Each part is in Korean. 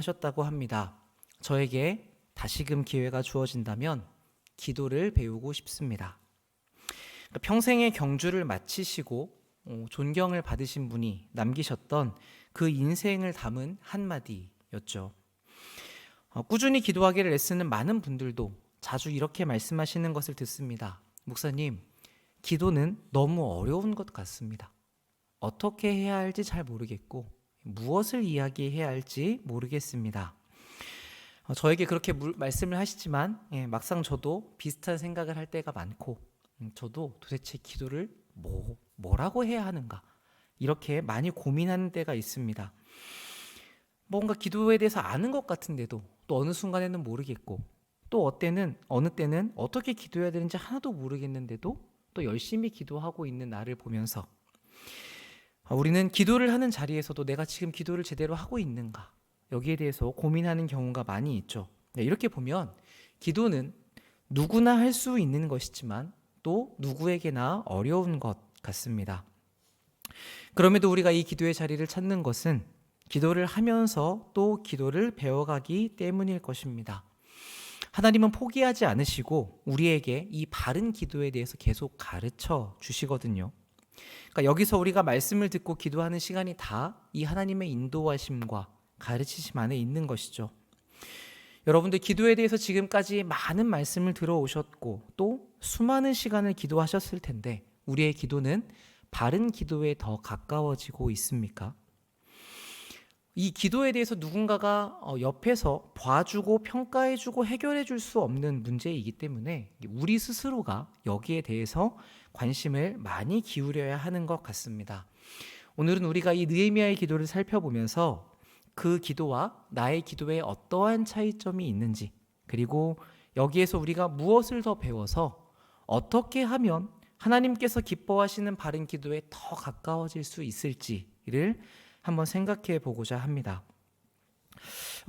하셨다고 합니다. 저에게 다시금 기회가 주어진다면 기도를 배우고 싶습니다. 평생의 경주를 마치시고 존경을 받으신 분이 남기셨던 그 인생을 담은 한마디였죠. 꾸준히 기도하기를 애쓰는 많은 분들도 자주 이렇게 말씀하시는 것을 듣습니다. 목사님, 기도는 너무 어려운 것 같습니다. 어떻게 해야 할지 잘 모르겠고 무엇을 이야기해야 할지 모르겠습니다. 저에게 그렇게 말씀을 하시지만 막상 저도 비슷한 생각을 할 때가 많고 저도 도대체 기도를 뭐라고 해야 하는가 이렇게 많이 고민하는 때가 있습니다. 뭔가 기도에 대해서 아는 것 같은데도 또 어느 순간에는 모르겠고 또 어느 때는 어떻게 기도해야 되는지 하나도 모르겠는데도 또 열심히 기도하고 있는 나를 보면서 우리는 기도를 하는 자리에서도 내가 지금 기도를 제대로 하고 있는가 여기에 대해서 고민하는 경우가 많이 있죠. 이렇게 보면 기도는 누구나 할 수 있는 것이지만 또 누구에게나 어려운 것 같습니다. 그럼에도 우리가 이 기도의 자리를 찾는 것은 기도를 하면서 또 기도를 배워가기 때문일 것입니다. 하나님은 포기하지 않으시고 우리에게 이 바른 기도에 대해서 계속 가르쳐 주시거든요. 그러니까 여기서 우리가 말씀을 듣고 기도하는 시간이 다 이 하나님의 인도하심과 가르치심 안에 있는 것이죠. 여러분들 기도에 대해서 지금까지 많은 말씀을 들어오셨고 또 수많은 시간을 기도하셨을 텐데 우리의 기도는 바른 기도에 더 가까워지고 있습니까? 이 기도에 대해서 누군가가 옆에서 봐주고 평가해주고 해결해줄 수 없는 문제이기 때문에 우리 스스로가 여기에 대해서 관심을 많이 기울여야 하는 것 같습니다. 오늘은 우리가 이 느헤미야의 기도를 살펴보면서 그 기도와 나의 기도에 어떠한 차이점이 있는지 그리고 여기에서 우리가 무엇을 더 배워서 어떻게 하면 하나님께서 기뻐하시는 바른 기도에 더 가까워질 수 있을지를 한번 생각해 보고자 합니다.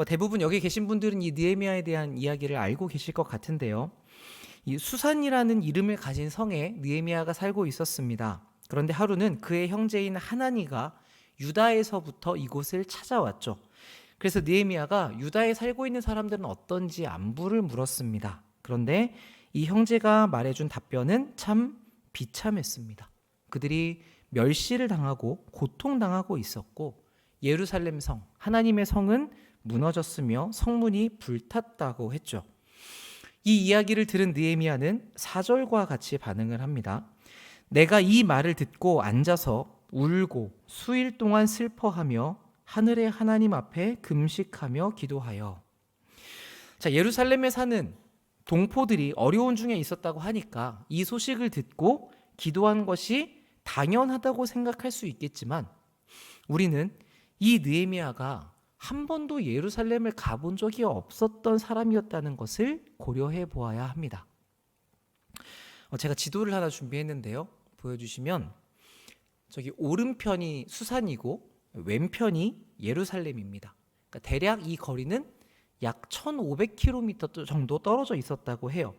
대부분 여기 계신 분들은 이 느헤미야에 대한 이야기를 알고 계실 것 같은데요. 이 수산이라는 이름을 가진 성에 느헤미야가 살고 있었습니다. 그런데 하루는 그의 형제인 하나니가 유다에서부터 이곳을 찾아왔죠. 그래서 느헤미야가 유다에 살고 있는 사람들은 어떤지 안부를 물었습니다. 그런데 이 형제가 말해준 답변은 참 비참했습니다. 그들이 멸시를 당하고 고통당하고 있었고 예루살렘 성, 하나님의 성은 무너졌으며 성문이 불탔다고 했죠. 이 이야기를 들은 느헤미야는 4절과 같이 반응을 합니다. 내가 이 말을 듣고 앉아서 울고 수일 동안 슬퍼하며 하늘의 하나님 앞에 금식하며 기도하여. 자, 예루살렘에 사는 동포들이 어려운 중에 있었다고 하니까 이 소식을 듣고 기도한 것이 당연하다고 생각할 수 있겠지만 우리는 이 느헤미야가 한 번도 예루살렘을 가본 적이 없었던 사람이었다는 것을 고려해 보아야 합니다. 제가 지도를 하나 준비했는데요. 보여주시면 저기 오른편이 수산이고 왼편이 예루살렘입니다. 그러니까 대략 이 거리는 약 1500km 정도 떨어져 있었다고 해요.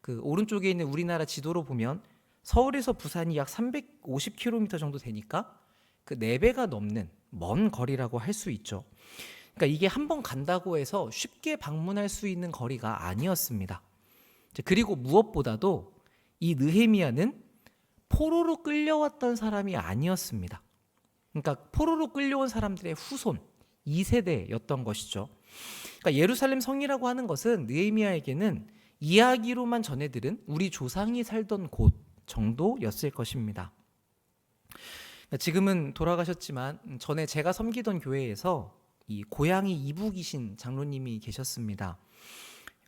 그 오른쪽에 있는 우리나라 지도로 보면 서울에서 부산이 약 350km 정도 되니까 그 4배가 넘는 먼 거리라고 할 수 있죠. 그러니까 이게 한 번 간다고 해서 쉽게 방문할 수 있는 거리가 아니었습니다. 그리고 무엇보다도 이 느헤미야는 포로로 끌려왔던 사람이 아니었습니다. 그러니까 포로로 끌려온 사람들의 후손 2세대였던 것이죠. 그러니까 예루살렘 성이라고 하는 것은 느헤미야에게는 이야기로만 전해 들은 우리 조상이 살던 곳 정도였을 것입니다. 지금은 돌아가셨지만 전에 제가 섬기던 교회에서 이 고양이 이북이신 장로님이 계셨습니다.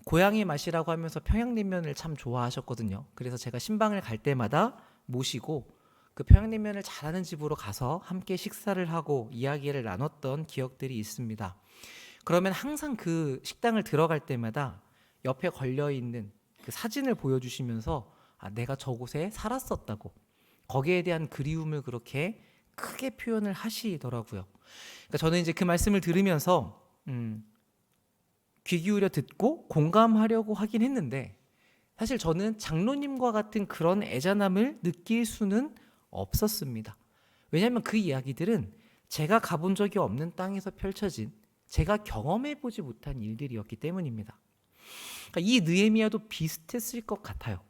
고양이 맛이라고 하면서 평양냉면을 참 좋아하셨거든요. 그래서 제가 신방을 갈 때마다 모시고 그 평양냉면을 잘하는 집으로 가서 함께 식사를 하고 이야기를 나눴던 기억들이 있습니다. 그러면 항상 그 식당을 들어갈 때마다 옆에 걸려있는 그 사진을 보여주시면서 내가 저곳에 살았었다고 거기에 대한 그리움을 그렇게 크게 표현을 하시더라고요. 그러니까 저는 이제 그 말씀을 들으면서 귀 기울여 듣고 공감하려고 하긴 했는데 사실 저는 장로님과 같은 그런 애잔함을 느낄 수는 없었습니다. 왜냐하면 그 이야기들은 제가 가본 적이 없는 땅에서 펼쳐진 제가 경험해 보지 못한 일들이었기 때문입니다. 그러니까 이 느헤미야도 비슷했을 것 같아요.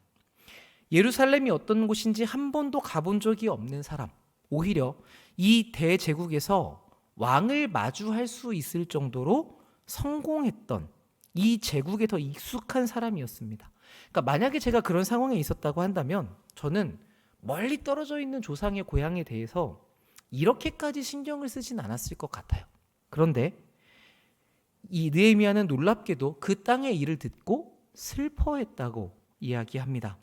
예루살렘이 어떤 곳인지 한 번도 가본 적이 없는 사람, 오히려 이 대제국에서 왕을 마주할 수 있을 정도로 성공했던 이 제국에 더 익숙한 사람이었습니다. 그러니까 만약에 제가 그런 상황에 있었다고 한다면 저는 멀리 떨어져 있는 조상의 고향에 대해서 이렇게까지 신경을 쓰진 않았을 것 같아요. 그런데 이 느헤미야는 놀랍게도 그 땅의 일을 듣고 슬퍼했다고 이야기합니다.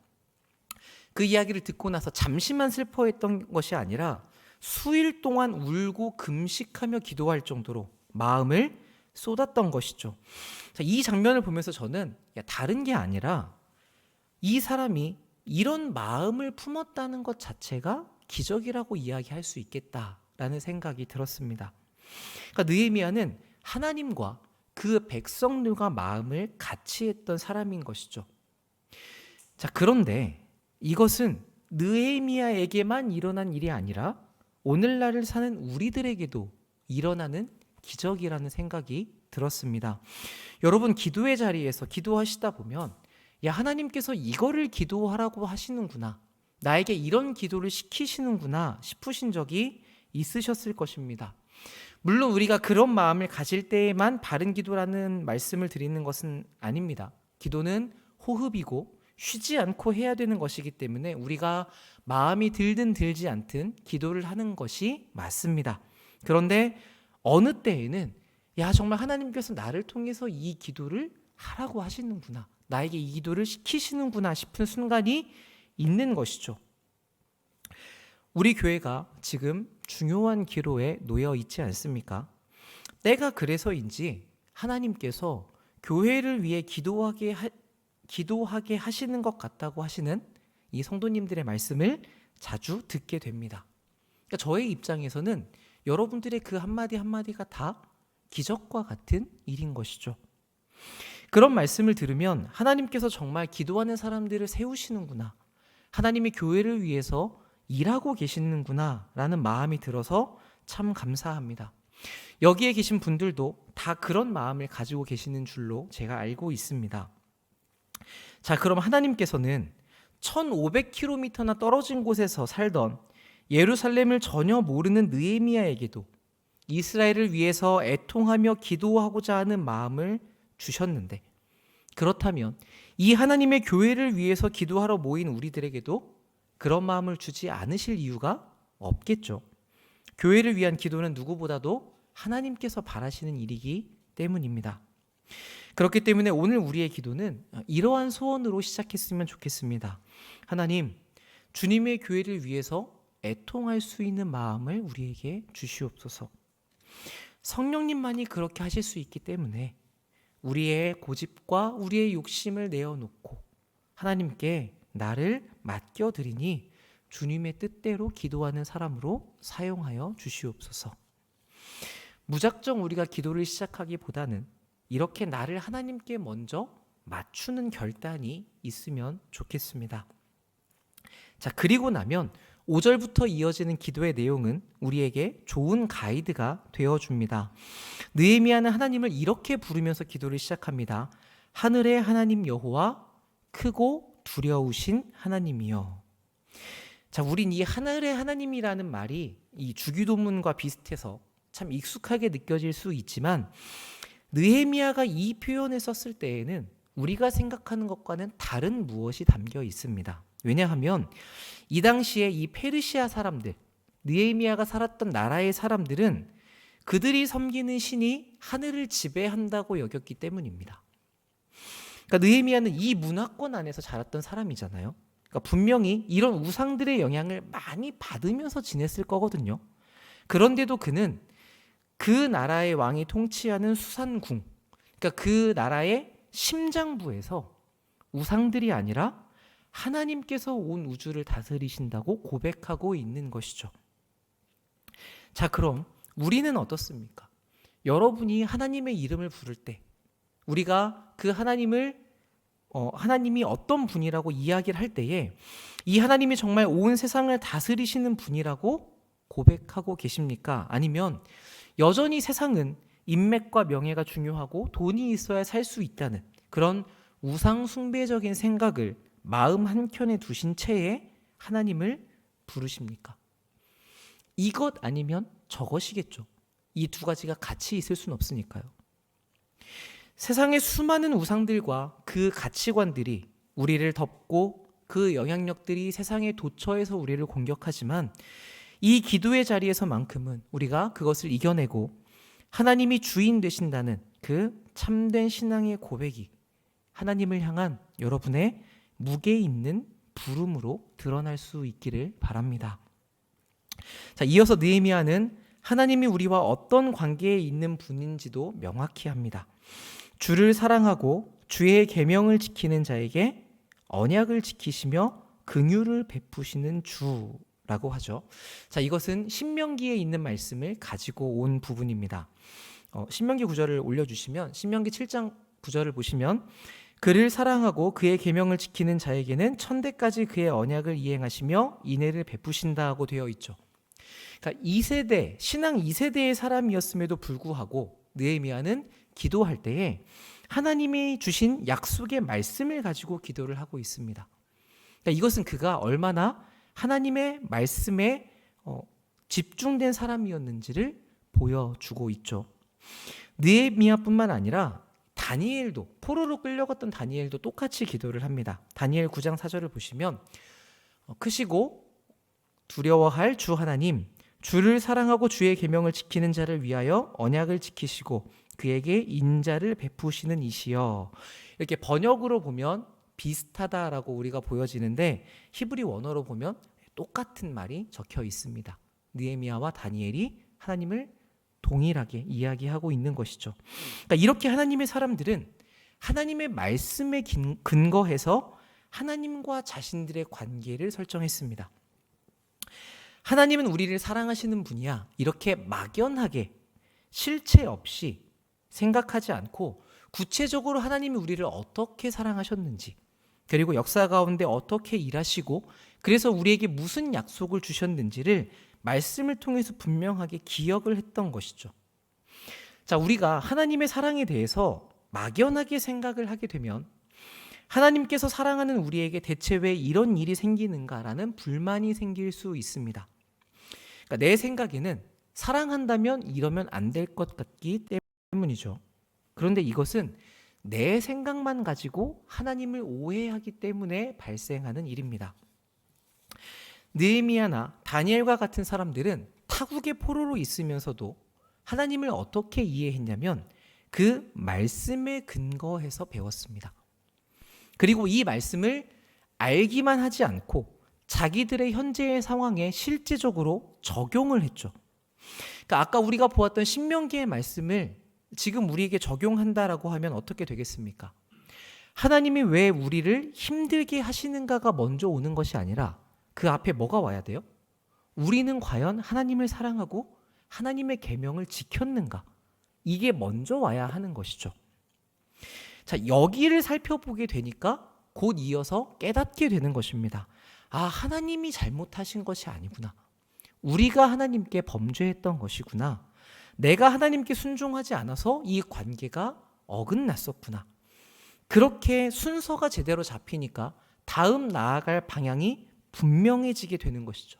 그 이야기를 듣고 나서 잠시만 슬퍼했던 것이 아니라 수일 동안 울고 금식하며 기도할 정도로 마음을 쏟았던 것이죠. 이 장면을 보면서 저는 다른 게 아니라 이 사람이 이런 마음을 품었다는 것 자체가 기적이라고 이야기할 수 있겠다라는 생각이 들었습니다. 그러니까 느헤미야는 하나님과 그 백성들과 마음을 같이 했던 사람인 것이죠. 자, 그런데 이것은 느헤미야에게만 일어난 일이 아니라 오늘날을 사는 우리들에게도 일어나는 기적이라는 생각이 들었습니다. 여러분, 기도의 자리에서 기도하시다 보면 하나님께서 이거를 기도하라고 하시는구나, 나에게 이런 기도를 시키시는구나 싶으신 적이 있으셨을 것입니다. 물론 우리가 그런 마음을 가질 때에만 바른 기도라는 말씀을 드리는 것은 아닙니다. 기도는 호흡이고 쉬지 않고 해야 되는 것이기 때문에 우리가 마음이 들든 들지 않든 기도를 하는 것이 맞습니다. 그런데 어느 때에는 정말 하나님께서 나를 통해서 이 기도를 하라고 하시는구나, 나에게 이 기도를 시키시는구나 싶은 순간이 있는 것이죠. 우리 교회가 지금 중요한 기로에 놓여 있지 않습니까? 때가 그래서인지 하나님께서 교회를 위해 기도하게 하시는 것 같다고 하시는 이 성도님들의 말씀을 자주 듣게 됩니다. 그러니까 저의 입장에서는 여러분들의 그 한마디 한마디가 다 기적과 같은 일인 것이죠. 그런 말씀을 들으면 하나님께서 정말 기도하는 사람들을 세우시는구나, 하나님이 교회를 위해서 일하고 계시는구나 라는 마음이 들어서 참 감사합니다. 여기에 계신 분들도 다 그런 마음을 가지고 계시는 줄로 제가 알고 있습니다. 자, 그럼 하나님께서는 1500km나 떨어진 곳에서 살던 예루살렘을 전혀 모르는 느헤미야에게도 이스라엘을 위해서 애통하며 기도하고자 하는 마음을 주셨는데, 그렇다면 이 하나님의 교회를 위해서 기도하러 모인 우리들에게도 그런 마음을 주지 않으실 이유가 없겠죠. 교회를 위한 기도는 누구보다도 하나님께서 바라시는 일이기 때문입니다. 그렇기 때문에 오늘 우리의 기도는 이러한 소원으로 시작했으면 좋겠습니다. 하나님, 주님의 교회를 위해서 애통할 수 있는 마음을 우리에게 주시옵소서. 성령님만이 그렇게 하실 수 있기 때문에 우리의 고집과 우리의 욕심을 내어놓고 하나님께 나를 맡겨드리니 주님의 뜻대로 기도하는 사람으로 사용하여 주시옵소서. 무작정 우리가 기도를 시작하기보다는 이렇게 나를 하나님께 먼저 맞추는 결단이 있으면 좋겠습니다. 자, 그리고 나면 5절부터 이어지는 기도의 내용은 우리에게 좋은 가이드가 되어줍니다. 느헤미야는 하나님을 이렇게 부르면서 기도를 시작합니다. 하늘의 하나님 여호와, 크고 두려우신 하나님이여. 자, 우린 이 하늘의 하나님이라는 말이 이 주기도문과 비슷해서 참 익숙하게 느껴질 수 있지만, 느헤미야가 이 표현을 썼을 때에는 우리가 생각하는 것과는 다른 무엇이 담겨 있습니다. 왜냐하면 이 당시에 이 페르시아 사람들, 느헤미야가 살았던 나라의 사람들은 그들이 섬기는 신이 하늘을 지배한다고 여겼기 때문입니다. 그러니까 느헤미야는 이 문화권 안에서 자랐던 사람이잖아요. 그러니까 분명히 이런 우상들의 영향을 많이 받으면서 지냈을 거거든요. 그런데도 그는 그 나라의 왕이 통치하는 수산궁, 그러니까 그 나라의 심장부에서 우상들이 아니라 하나님께서 온 우주를 다스리신다고 고백하고 있는 것이죠. 자, 그럼 우리는 어떻습니까? 여러분이 하나님의 이름을 부를 때 우리가 그 하나님이 어떤 분이라고 이야기를 할 때에 이 하나님이 정말 온 세상을 다스리시는 분이라고 고백하고 계십니까? 아니면 여전히 세상은 인맥과 명예가 중요하고 돈이 있어야 살 수 있다는 그런 우상 숭배적인 생각을 마음 한켠에 두신 채에 하나님을 부르십니까? 이것 아니면 저것이겠죠. 이 두 가지가 같이 있을 수는 없으니까요. 세상의 수많은 우상들과 그 가치관들이 우리를 덮고 그 영향력들이 세상의 도처에서 우리를 공격하지만 이 기도의 자리에서만큼은 우리가 그것을 이겨내고 하나님이 주인 되신다는 그 참된 신앙의 고백이 하나님을 향한 여러분의 무게 있는 부름으로 드러날 수 있기를 바랍니다. 자, 이어서 느헤미야는 하나님이 우리와 어떤 관계에 있는 분인지도 명확히 합니다. 주를 사랑하고 주의 계명을 지키는 자에게 언약을 지키시며 긍휼을 베푸시는 주라고 하죠. 자, 이것은 신명기에 있는 말씀을 가지고 온 부분입니다. 신명기 9절을 올려주시면 신명기 7장 9절을 보시면 그를 사랑하고 그의 계명을 지키는 자에게는 천대까지 그의 언약을 이행하시며 인애를 베푸신다고 되어 있죠. 그러니까 2세대, 신앙 2세대의 사람이었음에도 불구하고 느헤미야는 기도할 때에 하나님이 주신 약속의 말씀을 가지고 기도를 하고 있습니다. 그러니까 이것은 그가 얼마나 하나님의 말씀에 집중된 사람이었는지를 보여주고 있죠. 느헤미야뿐만 아니라 다니엘도, 포로로 끌려갔던 다니엘도 똑같이 기도를 합니다. 다니엘 9장 4절을 보시면 크시고 두려워할 주 하나님, 주를 사랑하고 주의 계명을 지키는 자를 위하여 언약을 지키시고 그에게 인자를 베푸시는 이시여. 이렇게 번역으로 보면 비슷하다라고 우리가 보여지는데 히브리 원어로 보면 똑같은 말이 적혀 있습니다. 느헤미야와 다니엘이 하나님을 동일하게 이야기하고 있는 것이죠. 그러니까 이렇게 하나님의 사람들은 하나님의 말씀에 근거해서 하나님과 자신들의 관계를 설정했습니다. 하나님은 우리를 사랑하시는 분이야. 이렇게 막연하게 실체 없이 생각하지 않고 구체적으로 하나님이 우리를 어떻게 사랑하셨는지, 그리고 역사 가운데 어떻게 일하시고 그래서 우리에게 무슨 약속을 주셨는지를 말씀을 통해서 분명하게 기억을 했던 것이죠. 자, 우리가 하나님의 사랑에 대해서 막연하게 생각을 하게 되면 하나님께서 사랑하는 우리에게 대체 왜 이런 일이 생기는가라는 불만이 생길 수 있습니다. 그러니까 내 생각에는 사랑한다면 이러면 안 될 것 같기 때문이죠. 그런데 이것은 내 생각만 가지고 하나님을 오해하기 때문에 발생하는 일입니다. 느헤미야나 다니엘과 같은 사람들은 타국의 포로로 있으면서도 하나님을 어떻게 이해했냐면 그 말씀에 근거해서 배웠습니다. 그리고 이 말씀을 알기만 하지 않고 자기들의 현재의 상황에 실제적으로 적용을 했죠. 그러니까 아까 우리가 보았던 신명기의 말씀을 지금 우리에게 적용한다라고 하면 어떻게 되겠습니까? 하나님이 왜 우리를 힘들게 하시는가가 먼저 오는 것이 아니라 그 앞에 뭐가 와야 돼요? 우리는 과연 하나님을 사랑하고 하나님의 계명을 지켰는가? 이게 먼저 와야 하는 것이죠. 자, 여기를 살펴보게 되니까 곧 이어서 깨닫게 되는 것입니다. 아, 하나님이 잘못하신 것이 아니구나. 우리가 하나님께 범죄했던 것이구나. 내가 하나님께 순종하지 않아서 이 관계가 어긋났었구나. 그렇게 순서가 제대로 잡히니까 다음 나아갈 방향이 분명해지게 되는 것이죠.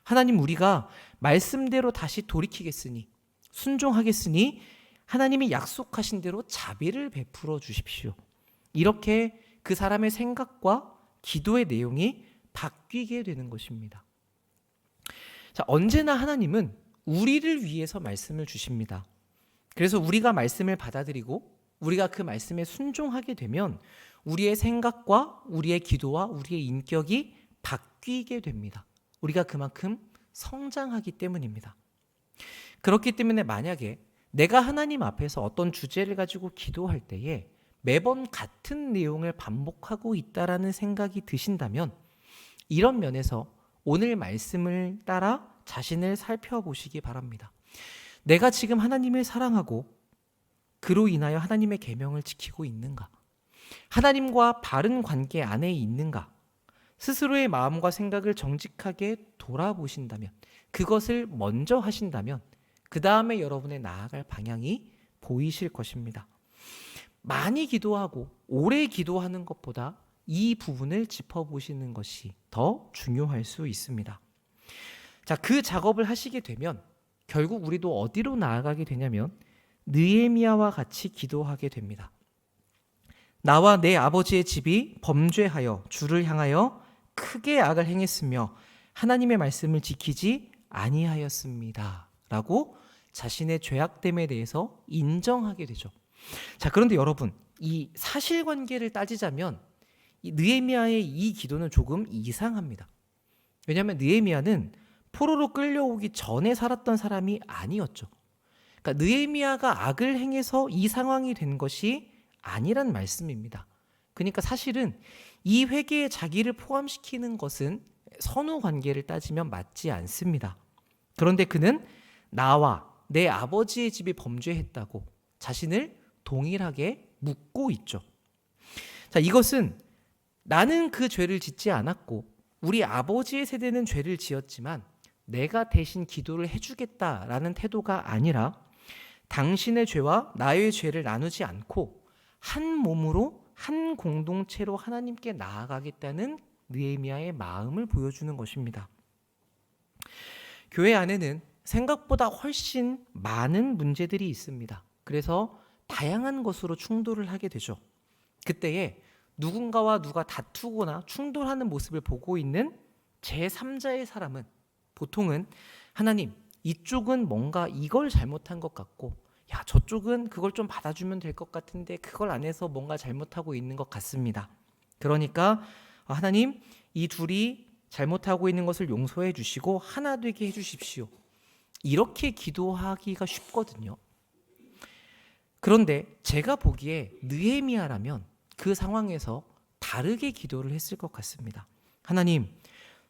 하나님, 우리가 말씀대로 다시 돌이키겠으니, 순종하겠으니 하나님이 약속하신 대로 자비를 베풀어 주십시오. 이렇게 그 사람의 생각과 기도의 내용이 바뀌게 되는 것입니다. 자, 언제나 하나님은 우리를 위해서 말씀을 주십니다. 그래서 우리가 말씀을 받아들이고 우리가 그 말씀에 순종하게 되면 우리의 생각과 우리의 기도와 우리의 인격이 바뀌게 됩니다. 우리가 그만큼 성장하기 때문입니다. 그렇기 때문에 만약에 내가 하나님 앞에서 어떤 주제를 가지고 기도할 때에 매번 같은 내용을 반복하고 있다라는 생각이 드신다면 이런 면에서 오늘 말씀을 따라 자신을 살펴보시기 바랍니다. 내가 지금 하나님을 사랑하고 그로 인하여 하나님의 계명을 지키고 있는가? 하나님과 바른 관계 안에 있는가? 스스로의 마음과 생각을 정직하게 돌아보신다면, 그것을 먼저 하신다면 그 다음에 여러분의 나아갈 방향이 보이실 것입니다. 많이 기도하고 오래 기도하는 것보다 이 부분을 짚어보시는 것이 더 중요할 수 있습니다. 자, 그 작업을 하시게 되면 결국 우리도 어디로 나아가게 되냐면 느헤미야와 같이 기도하게 됩니다. 나와 내 아버지의 집이 범죄하여 주를 향하여 크게 악을 행했으며 하나님의 말씀을 지키지 아니하였습니다. 라고 자신의 죄악됨에 대해서 인정하게 되죠. 자, 그런데 여러분, 이 사실관계를 따지자면 이 느헤미야의 이 기도는 조금 이상합니다. 왜냐하면 느헤미야는 포로로 끌려오기 전에 살았던 사람이 아니었죠. 그러니까 느헤미야가 악을 행해서 이 상황이 된 것이 아니란 말씀입니다. 그러니까 사실은 이 회개에 자기를 포함시키는 것은 선후 관계를 따지면 맞지 않습니다. 그런데 그는 나와 내 아버지의 집이 범죄했다고 자신을 동일하게 묻고 있죠. 자, 이것은 나는 그 죄를 짓지 않았고 우리 아버지의 세대는 죄를 지었지만 내가 대신 기도를 해주겠다라는 태도가 아니라 당신의 죄와 나의 죄를 나누지 않고 한 몸으로 한 공동체로 하나님께 나아가겠다는 느헤미야의 마음을 보여주는 것입니다. 교회 안에는 생각보다 훨씬 많은 문제들이 있습니다. 그래서 다양한 것으로 충돌을 하게 되죠. 그때에 누군가와 누가 다투거나 충돌하는 모습을 보고 있는 제3자의 사람은 보통은 하나님, 이쪽은 뭔가 이걸 잘못한 것 같고 야, 저쪽은 그걸 좀 받아주면 될 것 같은데 그걸 안 해서 뭔가 잘못하고 있는 것 같습니다. 그러니까 하나님, 이 둘이 잘못하고 있는 것을 용서해 주시고 하나 되게 해 주십시오. 이렇게 기도하기가 쉽거든요. 그런데 제가 보기에 느헤미야라면 그 상황에서 다르게 기도를 했을 것 같습니다. 하나님,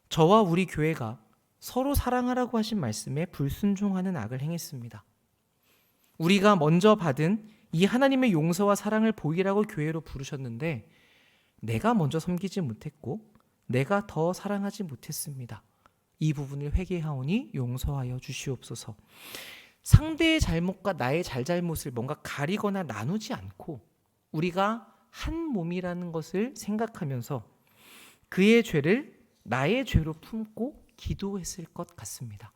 저와 우리 교회가 서로 사랑하라고 하신 말씀에 불순종하는 악을 행했습니다. 우리가 먼저 받은 이 하나님의 용서와 사랑을 보이라고 교회로 부르셨는데 내가 먼저 섬기지 못했고 내가 더 사랑하지 못했습니다. 이 부분을 회개하오니 용서하여 주시옵소서. 상대의 잘못과 나의 잘잘못을 뭔가 가리거나 나누지 않고 우리가 한 몸이라는 것을 생각하면서 그의 죄를 나의 죄로 품고 기도했을 것 같습니다.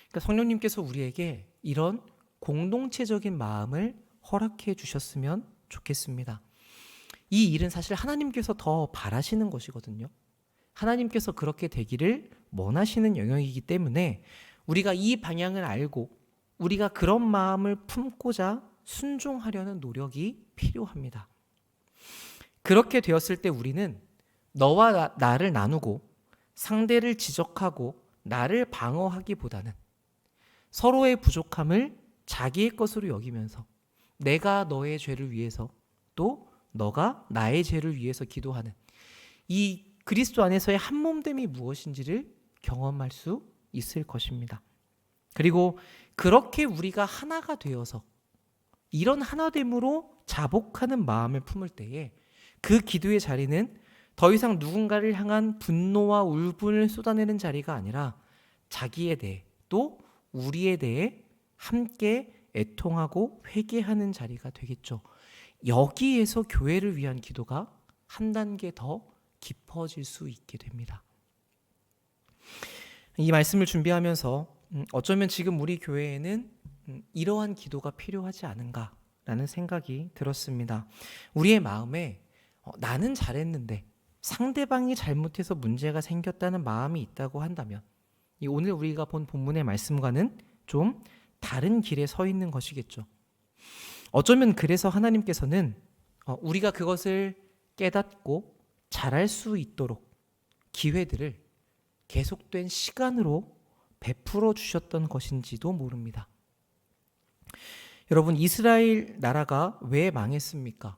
그러니까 성령님께서 우리에게 이런 공동체적인 마음을 허락해 주셨으면 좋겠습니다. 이 일은 사실 하나님께서 더 바라시는 것이거든요. 하나님께서 그렇게 되기를 원하시는 영역이기 때문에 우리가 이 방향을 알고 우리가 그런 마음을 품고자 순종하려는 노력이 필요합니다. 그렇게 되었을 때 우리는 너와 나를 나누고 상대를 지적하고 나를 방어하기보다는 서로의 부족함을 자기의 것으로 여기면서 내가 너의 죄를 위해서 또 너가 나의 죄를 위해서 기도하는 이 그리스도 안에서의 한 몸됨이 무엇인지를 경험할 수 있을 것입니다. 그리고 그렇게 우리가 하나가 되어서 이런 하나됨으로 자복하는 마음을 품을 때에 그 기도의 자리는 더 이상 누군가를 향한 분노와 울분을 쏟아내는 자리가 아니라 자기에 대해 또 우리에 대해 함께 애통하고 회개하는 자리가 되겠죠. 여기에서 교회를 위한 기도가 한 단계 더 깊어질 수 있게 됩니다. 이 말씀을 준비하면서 어쩌면 지금 우리 교회에는 이러한 기도가 필요하지 않은가라는 생각이 들었습니다. 우리의 마음에 나는 잘했는데 상대방이 잘못해서 문제가 생겼다는 마음이 있다고 한다면 오늘 우리가 본 본문의 말씀과는 좀 다른 길에 서 있는 것이겠죠. 어쩌면 그래서 하나님께서는 우리가 그것을 깨닫고 잘할 수 있도록 기회들을 계속된 시간으로 베풀어 주셨던 것인지도 모릅니다. 여러분, 이스라엘 나라가 왜 망했습니까?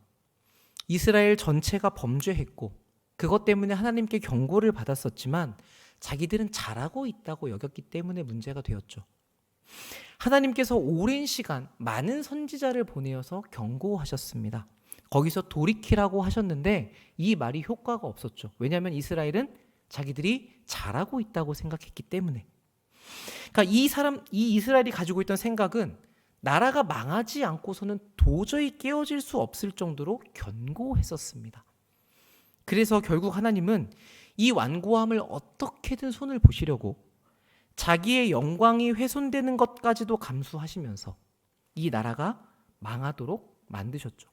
이스라엘 전체가 범죄했고 그것 때문에 하나님께 경고를 받았었지만 자기들은 잘하고 있다고 여겼기 때문에 문제가 되었죠. 하나님께서 오랜 시간 많은 선지자를 보내어서 경고하셨습니다. 거기서 돌이키라고 하셨는데 이 말이 효과가 없었죠. 왜냐하면 이스라엘은 자기들이 잘하고 있다고 생각했기 때문에. 그러니까 이 이스라엘이 가지고 있던 생각은 나라가 망하지 않고서는 도저히 깨어질 수 없을 정도로 견고했었습니다. 그래서 결국 하나님은 이 완고함을 어떻게든 손을 보시려고 자기의 영광이 훼손되는 것까지도 감수하시면서 이 나라가 망하도록 만드셨죠.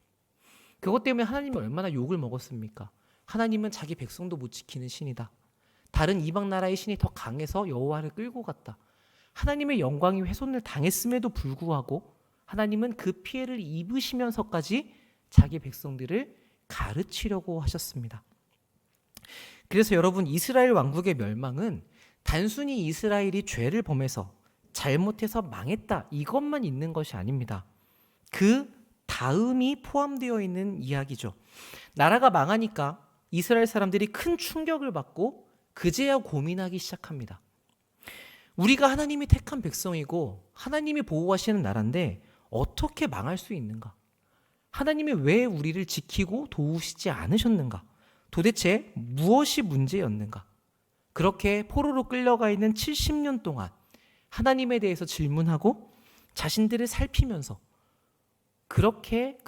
그것 때문에 하나님은 얼마나 욕을 먹었습니까? 하나님은 자기 백성도 못 지키는 신이다. 다른 이방 나라의 신이 더 강해서 여호와를 끌고 갔다. 하나님의 영광이 훼손을 당했음에도 불구하고 하나님은 그 피해를 입으시면서까지 자기 백성들을 가르치려고 하셨습니다. 그래서 여러분, 이스라엘 왕국의 멸망은 단순히 이스라엘이 죄를 범해서 잘못해서 망했다 이것만 있는 것이 아닙니다. 그 다음이 포함되어 있는 이야기죠. 나라가 망하니까 이스라엘 사람들이 큰 충격을 받고 그제야 고민하기 시작합니다. 우리가 하나님이 택한 백성이고 하나님이 보호하시는 나라인데 어떻게 망할 수 있는가? 하나님이 왜 우리를 지키고 도우시지 않으셨는가? 도대체 무엇이 문제였는가? 그렇게 포로로 끌려가 있는 70년 동안 하나님에 대해서 질문하고 자신들을 살피면서 그렇게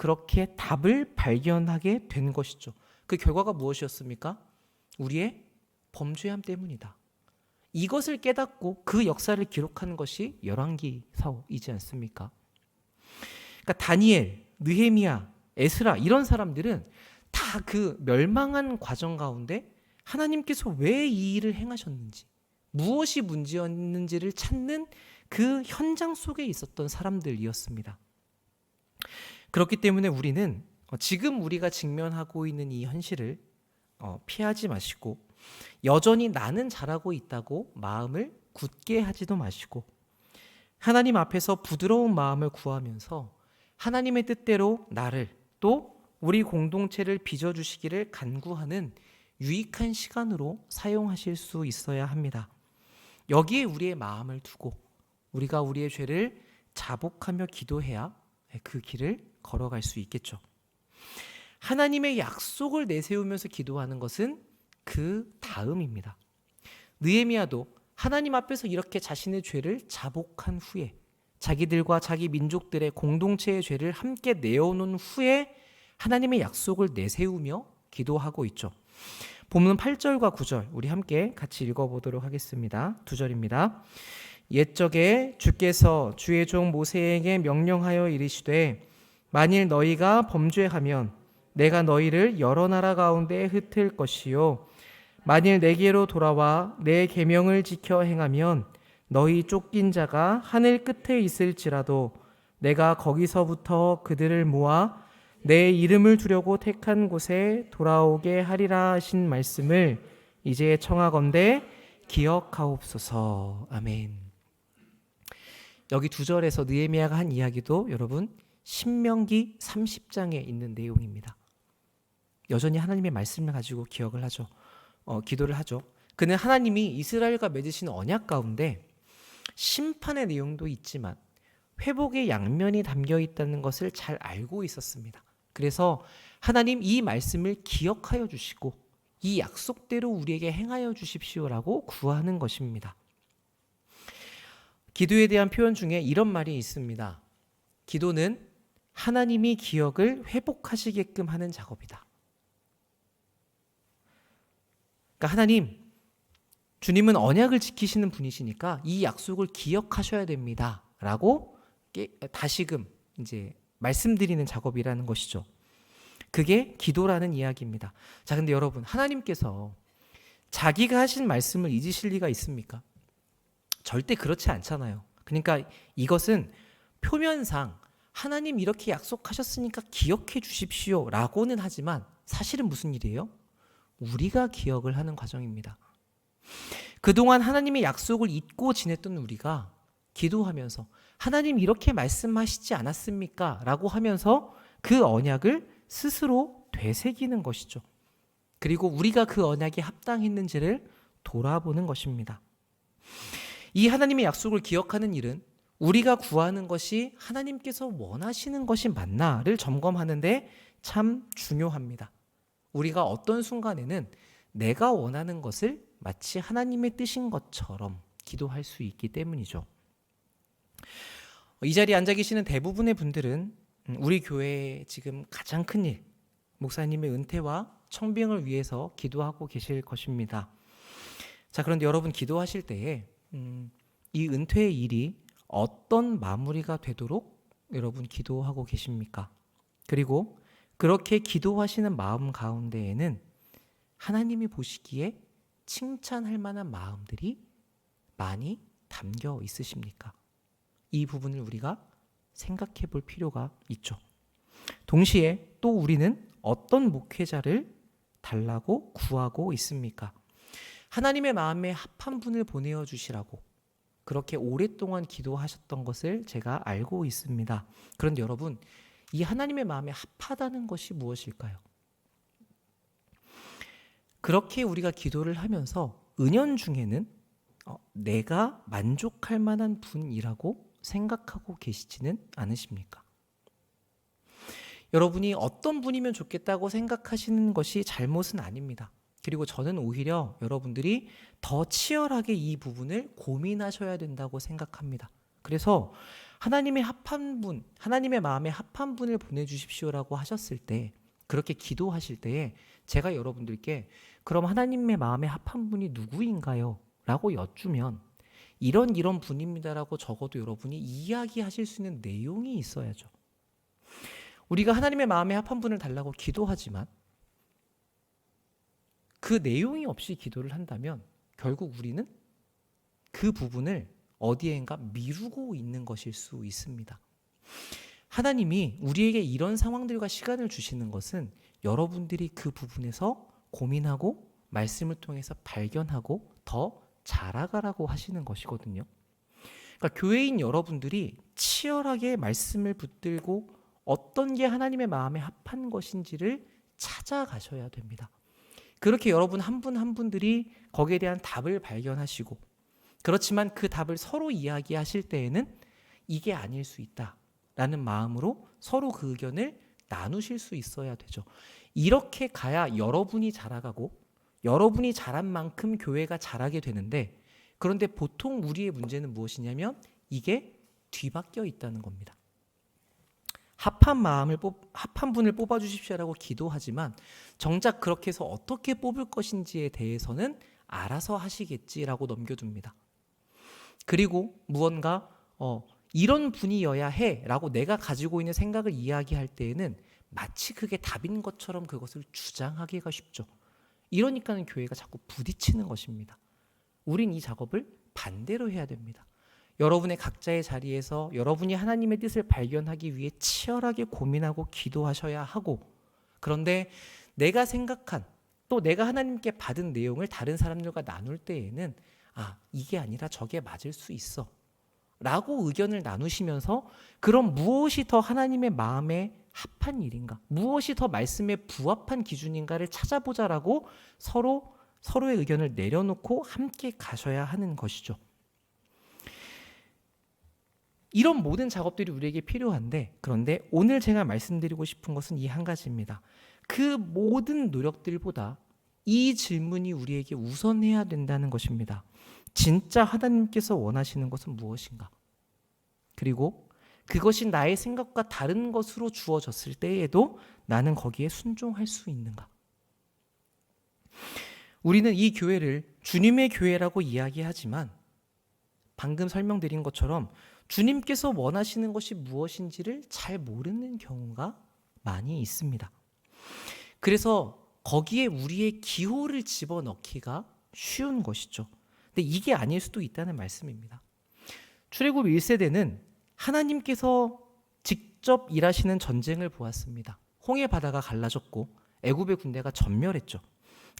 답을 발견하게 된 것이죠. 그 결과가 무엇이었습니까? 우리의 범죄함 때문이다. 이것을 깨닫고 그 역사를 기록하는 것이 열왕기서이지 않습니까? 그러니까 다니엘, 느헤미야, 에스라 이런 사람들은 다 그 멸망한 과정 가운데 하나님께서 왜 이 일을 행하셨는지, 무엇이 문제였는지를 찾는 그 현장 속에 있었던 사람들이었습니다. 그렇기 때문에 우리는 지금 우리가 직면하고 있는 이 현실을 피하지 마시고 여전히 나는 잘하고 있다고 마음을 굳게 하지도 마시고 하나님 앞에서 부드러운 마음을 구하면서 하나님의 뜻대로 나를 또 우리 공동체를 빚어주시기를 간구하는 유익한 시간으로 사용하실 수 있어야 합니다. 여기에 우리의 마음을 두고 우리가 우리의 죄를 자복하며 기도해야 그 길을 걸어갈 수 있겠죠. 하나님의 약속을 내세우면서 기도하는 것은 그 다음입니다. 느헤미야도 하나님 앞에서 이렇게 자신의 죄를 자복한 후에 자기들과 자기 민족들의 공동체의 죄를 함께 내어놓은 후에 하나님의 약속을 내세우며 기도하고 있죠. 본문 8절과 9절 우리 함께 같이 읽어보도록 하겠습니다. 2절입니다. 옛적에 주께서 주의 종 모세에게 명령하여 이르시되 만일 너희가 범죄하면 내가 너희를 여러 나라 가운데 흩을 것이요 만일 내게로 돌아와 내 계명을 지켜 행하면 너희 쫓긴 자가 하늘 끝에 있을지라도 내가 거기서부터 그들을 모아 내 이름을 두려고 택한 곳에 돌아오게 하리라 하신 말씀을 이제 청하건대 기억하옵소서. 아멘. 여기 2절에서 느헤미야가 한 이야기도 여러분 신명기 30장에 있는 내용입니다. 여전히 하나님의 말씀을 가지고 기억을 하죠. 기도를 하죠. 그는 하나님이 이스라엘과 맺으신 언약 가운데 심판의 내용도 있지만 회복의 양면이 담겨 있다는 것을 잘 알고 있었습니다. 그래서 하나님 이 말씀을 기억하여 주시고 이 약속대로 우리에게 행하여 주십시오라고 구하는 것입니다. 기도에 대한 표현 중에 이런 말이 있습니다. 기도는 하나님이 기억을 회복하시게끔 하는 작업이다. 그러니까 하나님, 주님은 언약을 지키시는 분이시니까 이 약속을 기억하셔야 됩니다. 라고 다시금 이제 말씀드리는 작업이라는 것이죠. 그게 기도라는 이야기입니다. 자, 근데 여러분, 하나님께서 자기가 하신 말씀을 잊으실 리가 있습니까? 절대 그렇지 않잖아요. 그러니까 이것은 표면상 하나님 이렇게 약속하셨으니까 기억해 주십시오 라고는 하지만 사실은 무슨 일이에요? 우리가 기억을 하는 과정입니다. 그동안 하나님의 약속을 잊고 지냈던 우리가 기도하면서 하나님 이렇게 말씀하시지 않았습니까? 라고 하면서 그 언약을 스스로 되새기는 것이죠. 그리고 우리가 그 언약에 합당했는지를 돌아보는 것입니다. 이 하나님의 약속을 기억하는 일은 우리가 구하는 것이 하나님께서 원하시는 것이 맞나를 점검하는데 참 중요합니다. 우리가 어떤 순간에는 내가 원하는 것을 마치 하나님의 뜻인 것처럼 기도할 수 있기 때문이죠. 이 자리에 앉아 계시는 대부분의 분들은 우리 교회의 지금 가장 큰 일, 목사님의 은퇴와 청빙을 위해서 기도하고 계실 것입니다. 자, 그런데 여러분 기도하실 때에 이 은퇴의 일이 어떤 마무리가 되도록 여러분 기도하고 계십니까? 그리고 그렇게 기도하시는 마음 가운데에는 하나님이 보시기에 칭찬할 만한 마음들이 많이 담겨 있으십니까? 이 부분을 우리가 생각해 볼 필요가 있죠. 동시에 또 우리는 어떤 목회자를 달라고 구하고 있습니까? 하나님의 마음에 합한 분을 보내어 주시라고 그렇게 오랫동안 기도하셨던 것을 제가 알고 있습니다. 그런데 여러분, 이 하나님의 마음에 합하다는 것이 무엇일까요? 그렇게 우리가 기도를 하면서 은연중에는 내가 만족할 만한 분이라고 생각하고 계시지는 않으십니까? 여러분이 어떤 분이면 좋겠다고 생각하시는 것이 잘못은 아닙니다. 그리고 저는 오히려 여러분들이 더 치열하게 이 부분을 고민하셔야 된다고 생각합니다. 그래서 하나님의 합한 분, 하나님의 마음에 합한 분을 보내주십시오라고 하셨을 때, 그렇게 기도하실 때에 제가 여러분들께 그럼 하나님의 마음에 합한 분이 누구인가요? 라고 여쭈면 이런 분입니다라고 적어도 여러분이 이야기하실 수 있는 내용이 있어야죠. 우리가 하나님의 마음에 합한 분을 달라고 기도하지만 그 내용이 없이 기도를 한다면 결국 우리는 그 부분을 어디엔가 미루고 있는 것일 수 있습니다. 하나님이 우리에게 이런 상황들과 시간을 주시는 것은 여러분들이 그 부분에서 고민하고 말씀을 통해서 발견하고 더 자라가라고 하시는 것이거든요. 그러니까 교회인 여러분들이 치열하게 말씀을 붙들고 어떤 게 하나님의 마음에 합한 것인지를 찾아가셔야 됩니다. 그렇게 여러분 한 분 한 분들이 거기에 대한 답을 발견하시고, 그렇지만 그 답을 서로 이야기하실 때에는 이게 아닐 수 있다라는 마음으로 서로 그 의견을 나누실 수 있어야 되죠. 이렇게 가야 여러분이 자라가고 여러분이 자란 만큼 교회가 자라게 되는데, 그런데 보통 우리의 문제는 무엇이냐면 이게 뒤바뀌어 있다는 겁니다. 합한 분을 뽑아 주십시오라고 기도하지만 정작 그렇게 해서 어떻게 뽑을 것인지에 대해서는 알아서 하시겠지라고 넘겨둡니다. 그리고 무언가 이런 분이어야 해라고 내가 가지고 있는 생각을 이야기할 때에는 마치 그게 답인 것처럼 그것을 주장하기가 쉽죠. 이러니까는 교회가 자꾸 부딪히는 것입니다. 우린 이 작업을 반대로 해야 됩니다. 여러분의 각자의 자리에서 여러분이 하나님의 뜻을 발견하기 위해 치열하게 고민하고 기도하셔야 하고, 그런데 내가 생각한 또 내가 하나님께 받은 내용을 다른 사람들과 나눌 때에는 이게 아니라 저게 맞을 수 있어 라고 의견을 나누시면서 그럼 무엇이 더 하나님의 마음에 합한 일인가, 무엇이 더 말씀에 부합한 기준인가를 찾아보자라고 서로의 의견을 내려놓고 함께 가셔야 하는 것이죠. 이런 모든 작업들이 우리에게 필요한데, 그런데 오늘 제가 말씀드리고 싶은 것은 이 한 가지입니다. 그 모든 노력들보다 이 질문이 우리에게 우선해야 된다는 것입니다. 진짜 하나님께서 원하시는 것은 무엇인가? 그리고 그것이 나의 생각과 다른 것으로 주어졌을 때에도 나는 거기에 순종할 수 있는가? 우리는 이 교회를 주님의 교회라고 이야기하지만 방금 설명드린 것처럼 주님께서 원하시는 것이 무엇인지를 잘 모르는 경우가 많이 있습니다. 그래서 거기에 우리의 기호를 집어넣기가 쉬운 것이죠. 근데 이게 아닐 수도 있다는 말씀입니다. 출애굽 1세대는 하나님께서 직접 일하시는 전쟁을 보았습니다. 홍해 바다가 갈라졌고 애굽의 군대가 전멸했죠.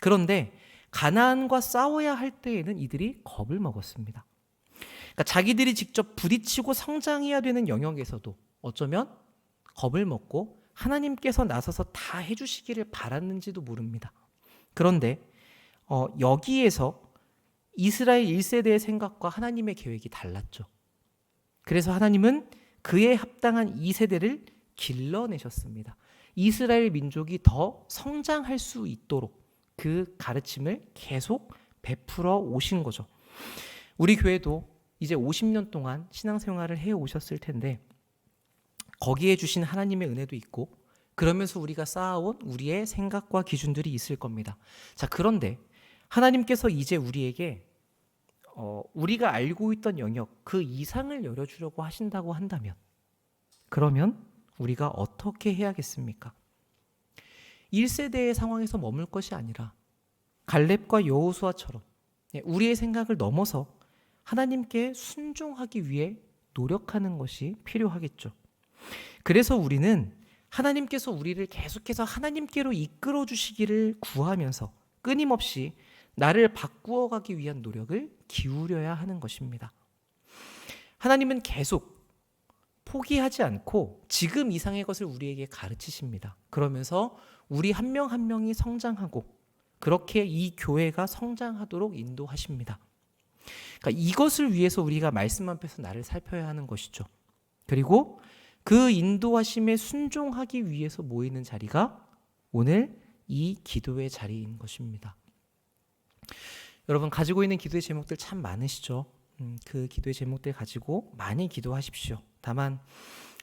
그런데 가나안과 싸워야 할 때에는 이들이 겁을 먹었습니다. 그러니까 자기들이 직접 부딪히고 성장해야 되는 영역에서도 어쩌면 겁을 먹고 하나님께서 나서서 다 해주시기를 바랐는지도 모릅니다. 그런데 여기에서 이스라엘 1세대의 생각과 하나님의 계획이 달랐죠. 그래서 하나님은 그에 합당한 2세대를 길러내셨습니다. 이스라엘 민족이 더 성장할 수 있도록 그 가르침을 계속 베풀어 오신 거죠. 우리 교회도 이제 50년 동안 신앙생활을 해 오셨을 텐데 거기에 주신 하나님의 은혜도 있고 그러면서 우리가 쌓아온 우리의 생각과 기준들이 있을 겁니다. 자, 그런데 하나님께서 이제 우리에게 우리가 알고 있던 영역 그 이상을 열어주려고 하신다고 한다면 그러면 우리가 어떻게 해야겠습니까? 1세대의 상황에서 머물 것이 아니라 갈렙과 여호수아처럼 우리의 생각을 넘어서 하나님께 순종하기 위해 노력하는 것이 필요하겠죠. 그래서 우리는 하나님께서 우리를 계속해서 하나님께로 이끌어 주시기를 구하면서 끊임없이 나를 바꾸어 가기 위한 노력을 기울여야 하는 것입니다. 하나님은 계속 포기하지 않고 지금 이상의 것을 우리에게 가르치십니다. 그러면서 우리 한 명 한 명이 성장하고 그렇게 이 교회가 성장하도록 인도하십니다. 그러니까 이것을 위해서 우리가 말씀 앞에서 나를 살펴야 하는 것이죠. 그리고 그 인도하심에 순종하기 위해서 모이는 자리가 오늘 이 기도의 자리인 것입니다. 여러분 가지고 있는 기도의 제목들 참 많으시죠? 그 기도의 제목들 가지고 많이 기도하십시오. 다만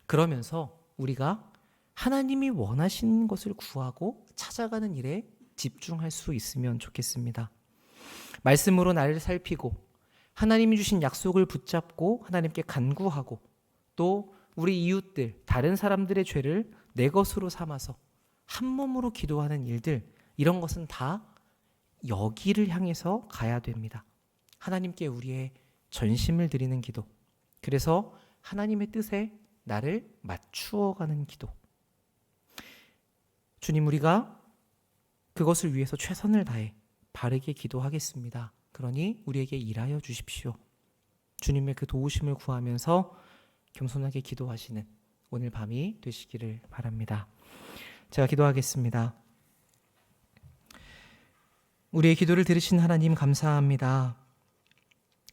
그러면서 우리가 하나님이 원하시는 것을 구하고 찾아가는 일에 집중할 수 있으면 좋겠습니다. 말씀으로 나를 살피고 하나님이 주신 약속을 붙잡고 하나님께 간구하고 또 우리 이웃들, 다른 사람들의 죄를 내 것으로 삼아서 한 몸으로 기도하는 일들, 이런 것은 다 여기를 향해서 가야 됩니다. 하나님께 우리의 전심을 드리는 기도, 그래서 하나님의 뜻에 나를 맞추어 가는 기도. 주님, 우리가 그것을 위해서 최선을 다해 바르게 기도하겠습니다. 그러니 우리에게 일하여 주십시오. 주님의 그 도우심을 구하면서 겸손하게 기도하시는 오늘 밤이 되시기를 바랍니다. 제가 기도하겠습니다. 우리의 기도를 들으신 하나님 감사합니다.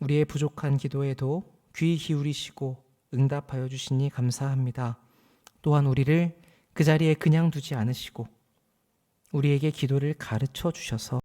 우리의 부족한 기도에도 귀 기울이시고 응답하여 주시니 감사합니다. 또한 우리를 그 자리에 그냥 두지 않으시고 우리에게 기도를 가르쳐 주셔서